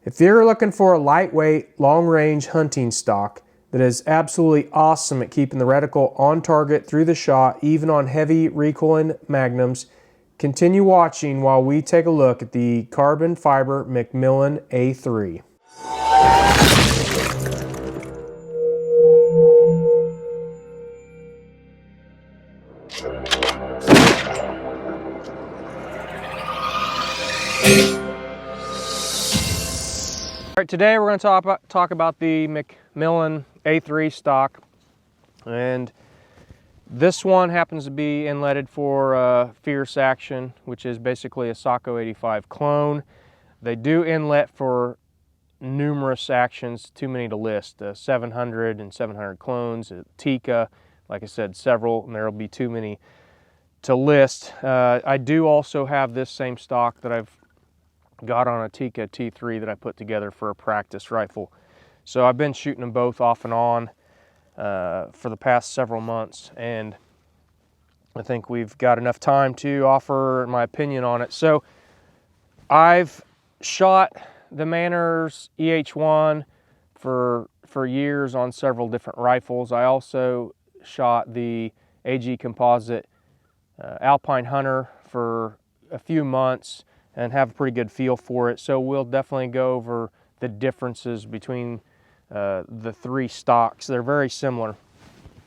If you're looking for a lightweight, long-range hunting stock that is absolutely awesome at keeping the reticle on target through the shot, even on heavy recoiling magnums, continue watching while we take a look at the carbon fiber McMillan A3. All right, today we're going to talk about the McMillan A3 stock, and this one happens to be inletted for Fierce Action, which is basically a Sako 85 clone. They do inlet for numerous actions, too many to list, 700 and 700 clones, Tikka, like I said, several, and there will be too many to list. I do also have this same stock that I've got on a Tikka T3 that I put together for a practice rifle. So I've been shooting them both off and on for the past several months, and I think we've got enough time to offer my opinion on it. So I've shot the Manners EH1 for years on several different rifles. I also shot the AG Composite Alpine Hunter for a few months and have a pretty good feel for it. So we'll definitely go over the differences between the three stocks. They're very similar.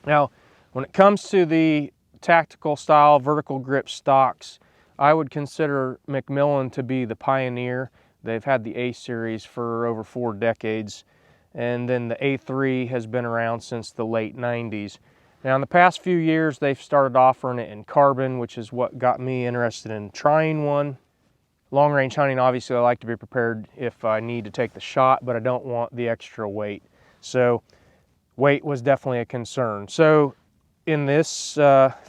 Now, when it comes to the tactical style vertical grip stocks, I would consider McMillan to be the pioneer. They've had the A series for over 4 decades, and then the A3 has been around since the late 90s. Now, in the past few years, they've started offering it in carbon, which is what got me interested in trying one. Long range hunting, obviously I like to be prepared if I need to take the shot, but I don't want the extra weight. So weight was definitely a concern. So in this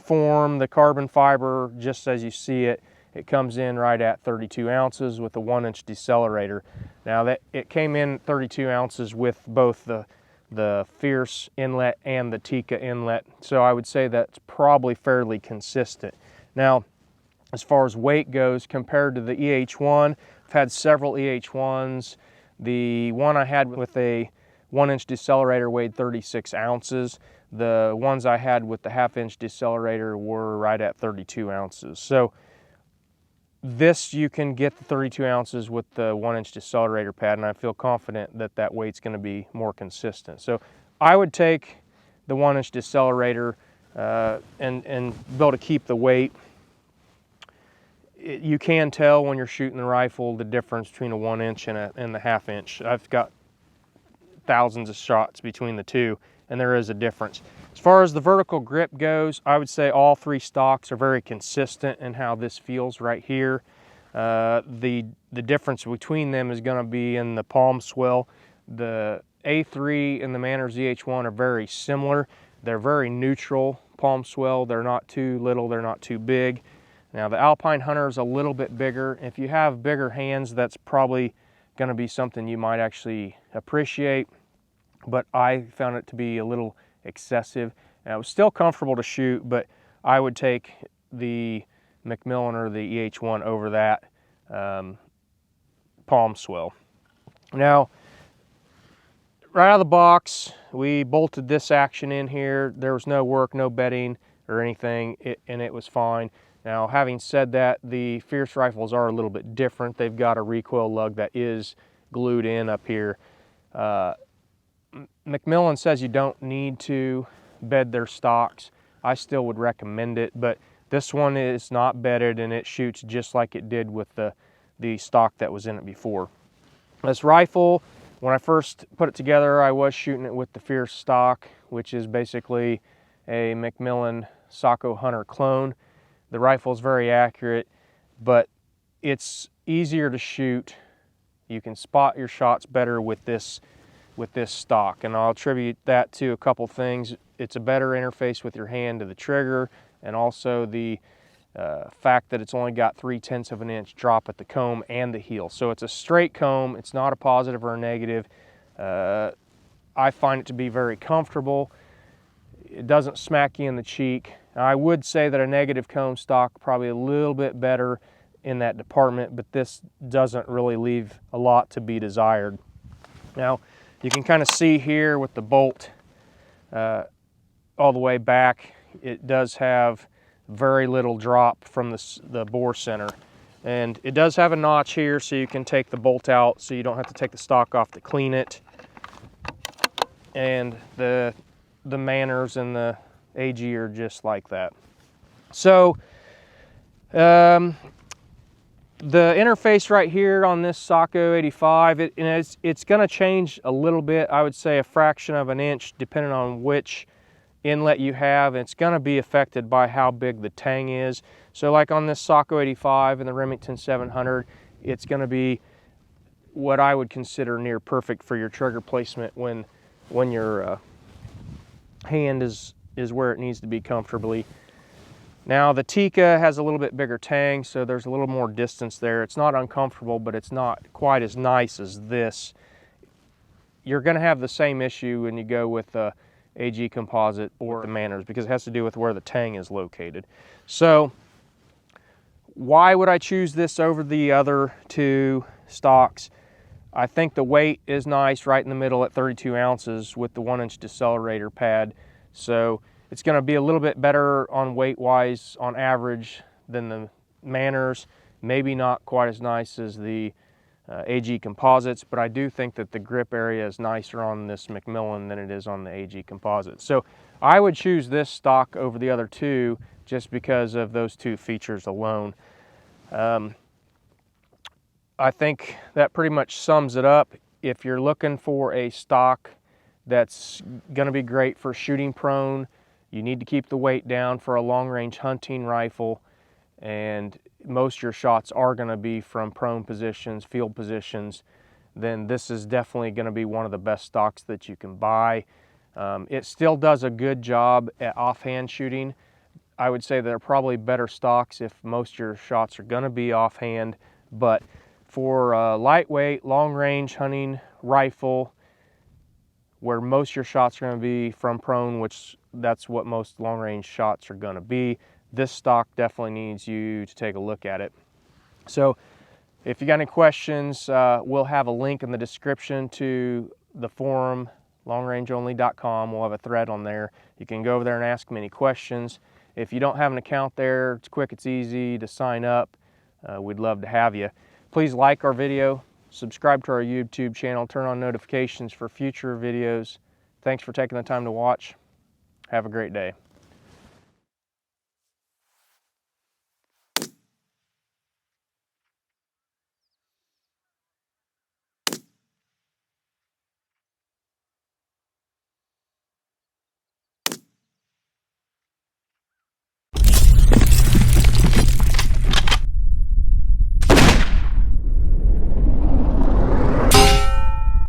form, the carbon fiber, just as you see it, it comes in right at 32 ounces with a 1-inch decelerator. Now that it came in 32 ounces with both the Fierce inlet and the Tikka inlet. So I would say that's probably fairly consistent. Now, as far as weight goes, compared to the EH1, I've had several EH1s. The one I had with a 1-inch decelerator weighed 36 ounces. The ones I had with the 1/2-inch decelerator were right at 32 ounces. So this, you can get the 32 ounces with the 1-inch decelerator pad, and I feel confident that that weight's going to be more consistent. So I would take the 1-inch decelerator and be able to keep the weight. You can tell when you're shooting the rifle the difference between a 1-inch and the 1/2-inch. I've got thousands of shots between the two, and there is a difference. As far as the vertical grip goes, I would say all three stocks are very consistent in how this feels right here. The difference between them is going to be in the palm swell. The A3 and the Manners EH1 are very similar. They're very neutral palm swell. They're not too little, they're not too big. Now the Alpine Hunter is a little bit bigger. If you have bigger hands, that's probably going to be something you might actually appreciate, but I found it to be a little excessive. And it was still comfortable to shoot, but I would take the McMillan or the EH1 over that palm swell. Now, right out of the box, we bolted this action in here. There was no work, no bedding or anything, and it was fine. Now, having said that, the Fierce rifles are a little bit different. They've got a recoil lug that is glued in up here. McMillan says you don't need to bed their stocks. I still would recommend it, but this one is not bedded and it shoots just like it did with the stock that was in it before. This rifle, when I first put it together, I was shooting it with the Fierce stock, which is basically a McMillan Sako Hunter clone. The rifle is very accurate, but it's easier to shoot. You can spot your shots better with this stock, and I'll attribute that to a couple things. It's a better interface with your hand to the trigger, and also the fact that it's only got 3/10 of an inch drop at the comb and the heel. So it's a straight comb. It's not a positive or a negative. I find it to be very comfortable. It doesn't smack you in the cheek. Now, I would say that a negative comb stock probably a little bit better in that department, but this doesn't really leave a lot to be desired. Now, you can kind of see here with the bolt all the way back, it does have very little drop from the bore center. And it does have a notch here so you can take the bolt out so you don't have to take the stock off to clean it. And the manners and the AG are just like that. So the interface right here on this Socko 85, it's going to change a little bit. I would say a fraction of an inch depending on which inlet you have. It's going to be affected by how big the tang is. So like on this Socko 85 and the Remington 700, it's going to be what I would consider near perfect for your trigger placement when your hand is where it needs to be comfortably. Now the Tikka has a little bit bigger tang, so there's a little more distance there. It's not uncomfortable, but it's not quite as nice as this. You're going to have the same issue when you go with the AG composite or the manners, because it has to do with where the tang is located. So why would I choose this over the other two stocks? I think the weight is nice right in the middle at 32 ounces with the 1-inch decelerator pad. So it's going to be a little bit better on weight-wise on average than the manners. Maybe not quite as nice as the AG composites, but I do think that the grip area is nicer on this McMillan than it is on the AG composites. So I would choose this stock over the other two just because of those two features alone. I think that pretty much sums it up. If you're looking for a stock that's going to be great for shooting prone, you need to keep the weight down for a long-range hunting rifle, and most of your shots are going to be from prone positions, field positions, then this is definitely going to be one of the best stocks that you can buy. It still does a good job at offhand shooting. I would say there are probably better stocks if most of your shots are going to be offhand, but for lightweight, long-range hunting rifle, where most of your shots are going to be from prone, which that's what most long-range shots are going to be, this stock definitely needs you to take a look at it. So if you got any questions, we'll have a link in the description to the forum, longrangeonly.com. We'll have a thread on there. You can go over there and ask me any questions. If you don't have an account there, it's quick, it's easy to sign up. We'd love to have you. Please like our video, subscribe to our YouTube channel, turn on notifications for future videos. Thanks for taking the time to watch. Have a great day.